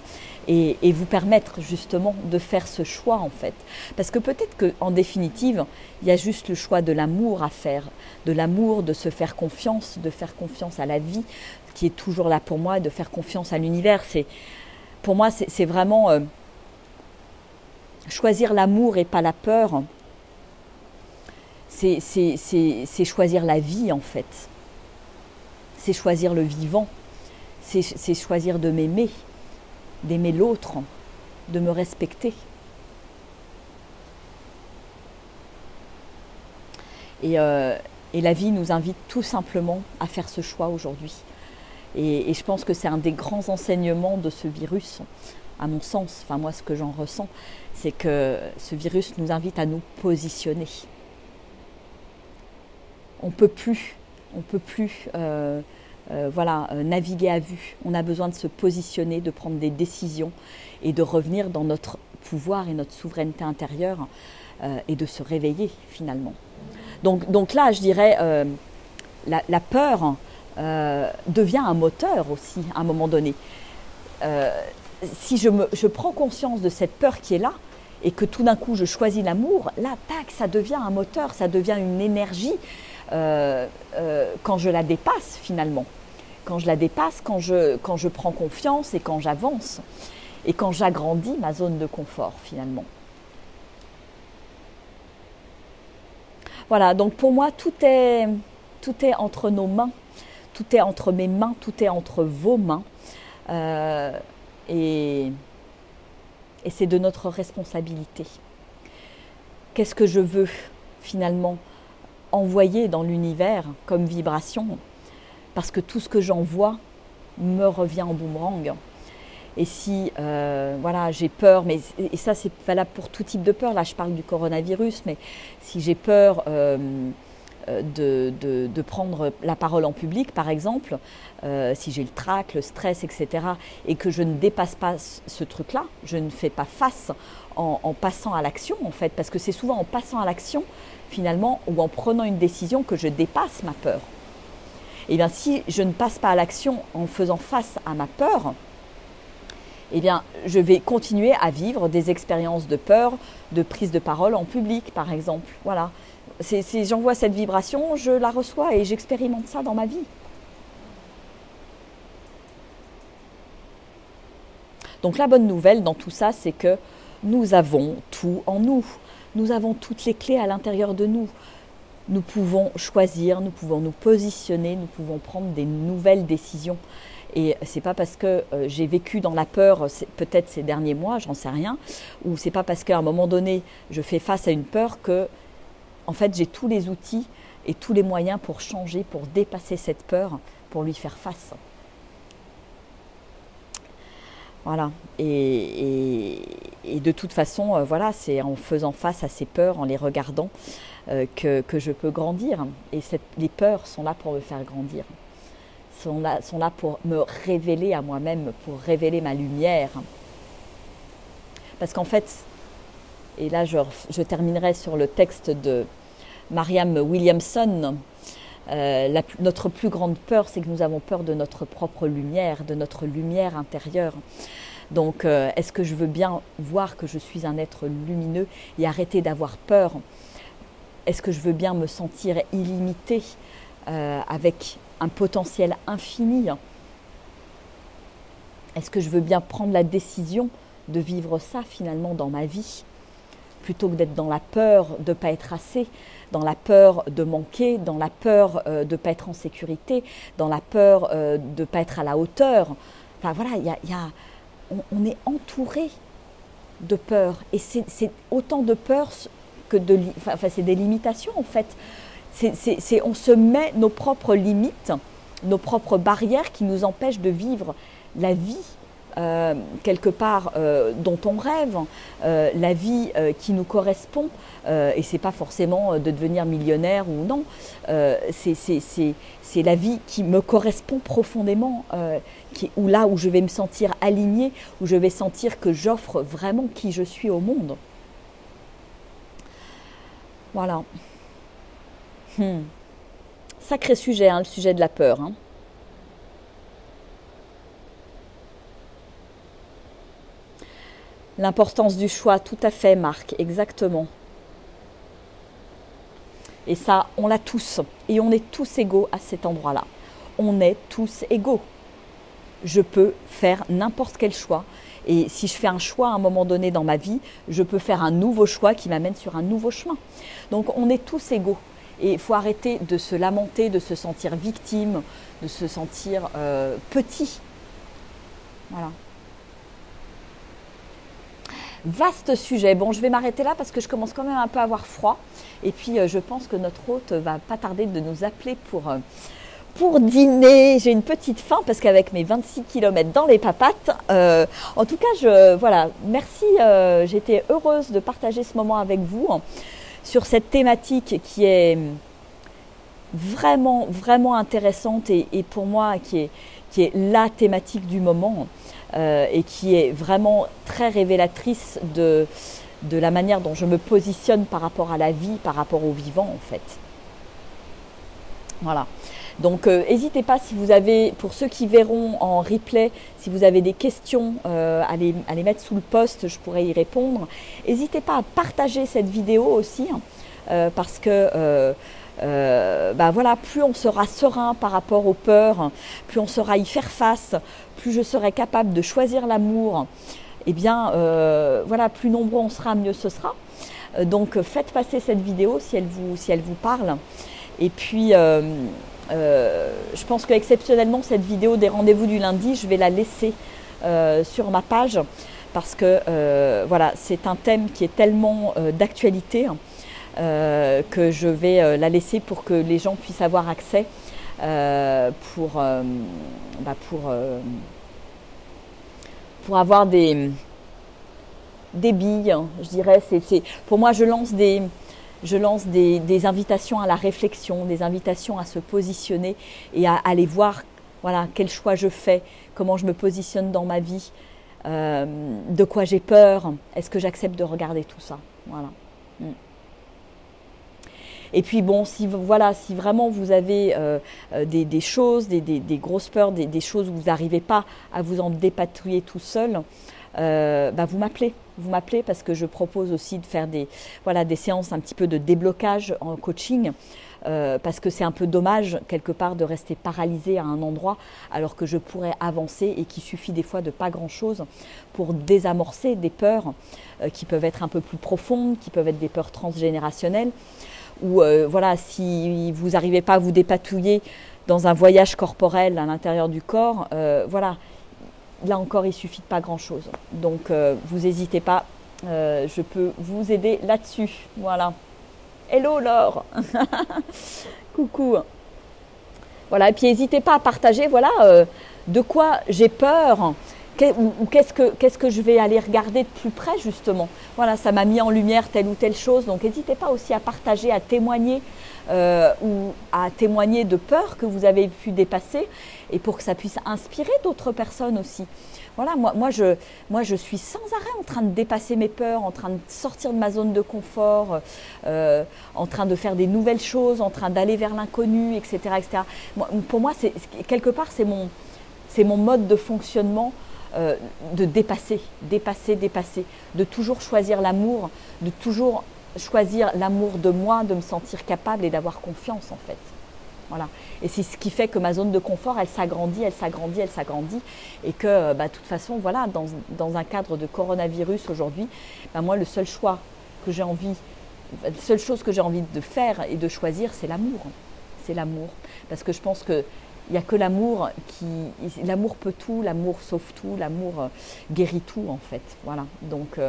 et vous permettre justement de faire ce choix en fait. Parce que peut-être qu'en définitive, il y a juste le choix de l'amour à faire, de l'amour, de se faire confiance, de faire confiance à la vie qui est toujours là pour moi, de faire confiance à l'univers. Pour moi, c'est vraiment choisir l'amour et pas la peur. C'est choisir la vie en fait. C'est choisir le vivant. C'est choisir de m'aimer, d'aimer l'autre, de me respecter. Et la vie nous invite tout simplement à faire ce choix aujourd'hui. Et je pense que c'est un des grands enseignements de ce virus, à mon sens, enfin moi ce que j'en ressens, c'est que ce virus nous invite à nous positionner. On peut plus voilà, naviguer à vue. On a besoin de se positionner, de prendre des décisions et de revenir dans notre pouvoir et notre souveraineté intérieure et de se réveiller finalement. Donc là, je dirais, la peur devient un moteur aussi à un moment donné. Si je prends conscience de cette peur qui est là et que tout d'un coup je choisis l'amour, là, tac, ça devient un moteur, ça devient une énergie quand je la dépasse finalement. Quand je la dépasse, quand je prends confiance et quand j'avance et quand j'agrandis ma zone de confort finalement. Voilà, donc pour moi, tout est entre nos mains, tout est entre mes mains, tout est entre vos mains. Et c'est de notre responsabilité. Qu'est-ce que je veux finalement envoyer dans l'univers comme vibration? Parce que tout ce que j'envoie me revient en boomerang. Et si voilà, j'ai peur, et ça c'est valable pour tout type de peur, là je parle du coronavirus, mais si j'ai peur de prendre la parole en public par exemple, si j'ai le trac, le stress, etc., et que je ne dépasse pas ce truc-là, je ne fais pas face en passant à l'action en fait, parce que c'est souvent en passant à l'action finalement ou en prenant une décision que je dépasse ma peur. Et bien si je ne passe pas à l'action en faisant face à ma peur, eh bien, je vais continuer à vivre des expériences de peur, de prise de parole en public, par exemple. Voilà. Si j'envoie cette vibration, je la reçois et j'expérimente ça dans ma vie. Donc la bonne nouvelle dans tout ça, c'est que nous avons tout en nous. Nous avons toutes les clés à l'intérieur de nous. Nous pouvons choisir, nous pouvons nous positionner, nous pouvons prendre des nouvelles décisions. Et c'est pas parce que j'ai vécu dans la peur peut-être ces derniers mois, j'en sais rien, ou c'est pas parce qu'à un moment donné je fais face à une peur que en fait j'ai tous les outils et tous les moyens pour changer, pour dépasser cette peur, pour lui faire face. Voilà. Et de toute façon, voilà, c'est en faisant face à ces peurs, en les regardant, que je peux grandir. Et les peurs sont là pour me faire grandir. Sont là pour me révéler à moi-même, pour révéler ma lumière. Parce qu'en fait, et là je terminerai sur le texte de Marianne Williamson, notre plus grande peur, c'est que nous avons peur de notre propre lumière, de notre lumière intérieure. Donc, est-ce que je veux bien voir que je suis un être lumineux et arrêter d'avoir peur? Est-ce que je veux bien me sentir illimité avec un potentiel infini? Est-ce que je veux bien prendre la décision de vivre ça finalement dans ma vie, plutôt que d'être dans la peur de ne pas être assez, dans la peur de manquer, dans la peur de ne pas être en sécurité, dans la peur de ne pas être à la hauteur. Enfin voilà, on est entouré de peur, et c'est autant de peur que c'est des limitations en fait. On se met nos propres limites, nos propres barrières qui nous empêchent de vivre la vie quelque part dont on rêve, la vie qui nous correspond, et c'est pas forcément de devenir millionnaire ou non, c'est la vie qui me correspond profondément, là où je vais me sentir alignée, où je vais sentir que j'offre vraiment qui je suis au monde. Voilà. Sacré sujet, hein, le sujet de la peur. Hein. L'importance du choix, tout à fait, Marc, exactement. Et ça, on l'a tous. Et on est tous égaux à cet endroit-là. On est tous égaux. Je peux faire n'importe quel choix. Et si je fais un choix à un moment donné dans ma vie, je peux faire un nouveau choix qui m'amène sur un nouveau chemin. Donc, on est tous égaux. Et il faut arrêter de se lamenter, de se sentir victime, de se sentir petit. Voilà. Vaste sujet. Bon, je vais m'arrêter là parce que je commence quand même un peu à avoir froid. Et puis, je pense que notre hôte va pas tarder de nous appeler pour dîner. J'ai une petite faim parce qu'avec mes 26 km dans les papates, en tout cas, voilà, merci. J'étais heureuse de partager ce moment avec vous sur cette thématique qui est vraiment, vraiment intéressante et pour moi qui est la thématique du moment et qui est vraiment très révélatrice de la manière dont je me positionne par rapport à la vie, par rapport au vivant en fait. Voilà. Donc n'hésitez pas si vous avez, pour ceux qui verront en replay, si vous avez des questions à les mettre sous le post, je pourrais y répondre. N'hésitez pas à partager cette vidéo aussi parce que voilà, plus on sera serein par rapport aux peurs, plus on saura y faire face, plus je serai capable de choisir l'amour, et bien voilà, plus nombreux on sera, mieux ce sera. Donc faites passer cette vidéo si elle vous parle. Et puis je pense qu'exceptionnellement cette vidéo des rendez-vous du lundi, je vais la laisser sur ma page parce que voilà, c'est un thème qui est tellement d'actualité que je vais la laisser pour que les gens puissent avoir accès pour avoir des billes, je dirais. Pour moi, je lance des invitations à la réflexion, des invitations à se positionner et à aller voir voilà, quel choix je fais, comment je me positionne dans ma vie, de quoi j'ai peur, est-ce que j'accepte de regarder tout ça. Voilà. Et puis bon, si vraiment vous avez des choses, des grosses peurs, des choses où vous n'arrivez pas à vous en dépatouiller tout seul, vous m'appelez. Vous m'appelez parce que je propose aussi de faire des séances un petit peu de déblocage en coaching parce que c'est un peu dommage quelque part de rester paralysé à un endroit alors que je pourrais avancer et qu'il suffit des fois de pas grand-chose pour désamorcer des peurs qui peuvent être un peu plus profondes, qui peuvent être des peurs transgénérationnelles ou voilà, si vous n'arrivez pas à vous dépatouiller dans un voyage corporel à l'intérieur du corps, voilà. Là encore, il ne suffit de pas grand-chose. Donc, vous n'hésitez pas, je peux vous aider là-dessus. Voilà. Hello Laure. Coucou. Voilà, et puis n'hésitez pas à partager, voilà, de quoi j'ai peur ou qu'est-ce que je vais aller regarder de plus près, justement. Voilà, ça m'a mis en lumière telle ou telle chose. Donc, n'hésitez pas aussi à partager, à témoigner ou à témoigner de peurs que vous avez pu dépasser et pour que ça puisse inspirer d'autres personnes aussi. Voilà, moi je suis sans arrêt en train de dépasser mes peurs, en train de sortir de ma zone de confort, en train de faire des nouvelles choses, en train d'aller vers l'inconnu, etc., etc. Pour moi, quelque part, c'est mon mode de fonctionnement de dépasser, de toujours choisir l'amour, de toujours choisir l'amour de moi, de me sentir capable et d'avoir confiance en fait. Voilà. Et c'est ce qui fait que ma zone de confort, elle s'agrandit et que de toute façon, voilà, dans un cadre de coronavirus aujourd'hui, moi le seul choix que j'ai envie, la seule chose que j'ai envie de faire et de choisir, c'est l'amour. C'est l'amour. Parce que je pense que il n'y a que l'amour l'amour peut tout, l'amour sauve tout, l'amour guérit tout en fait. Voilà. Donc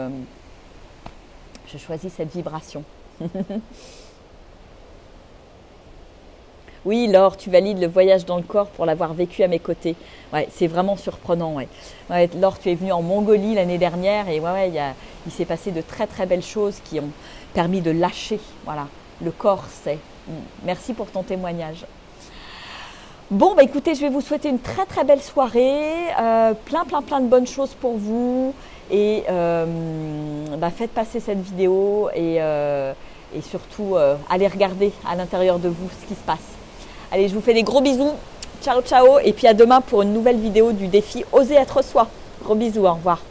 je choisis cette vibration. Oui, Laure, tu valides le voyage dans le corps pour l'avoir vécu à mes côtés. Ouais, c'est vraiment surprenant. Ouais. Ouais, Laure, tu es venue en Mongolie l'année dernière et il s'est passé de très très belles choses qui ont permis de lâcher. Voilà, le corps sait. Merci pour ton témoignage. Bon, écoutez, je vais vous souhaiter une très très belle soirée, plein de bonnes choses pour vous et faites passer cette vidéo et surtout allez regarder à l'intérieur de vous ce qui se passe. Allez, je vous fais des gros bisous, ciao ciao et puis à demain pour une nouvelle vidéo du défi Oser être soi. Gros bisous, au revoir.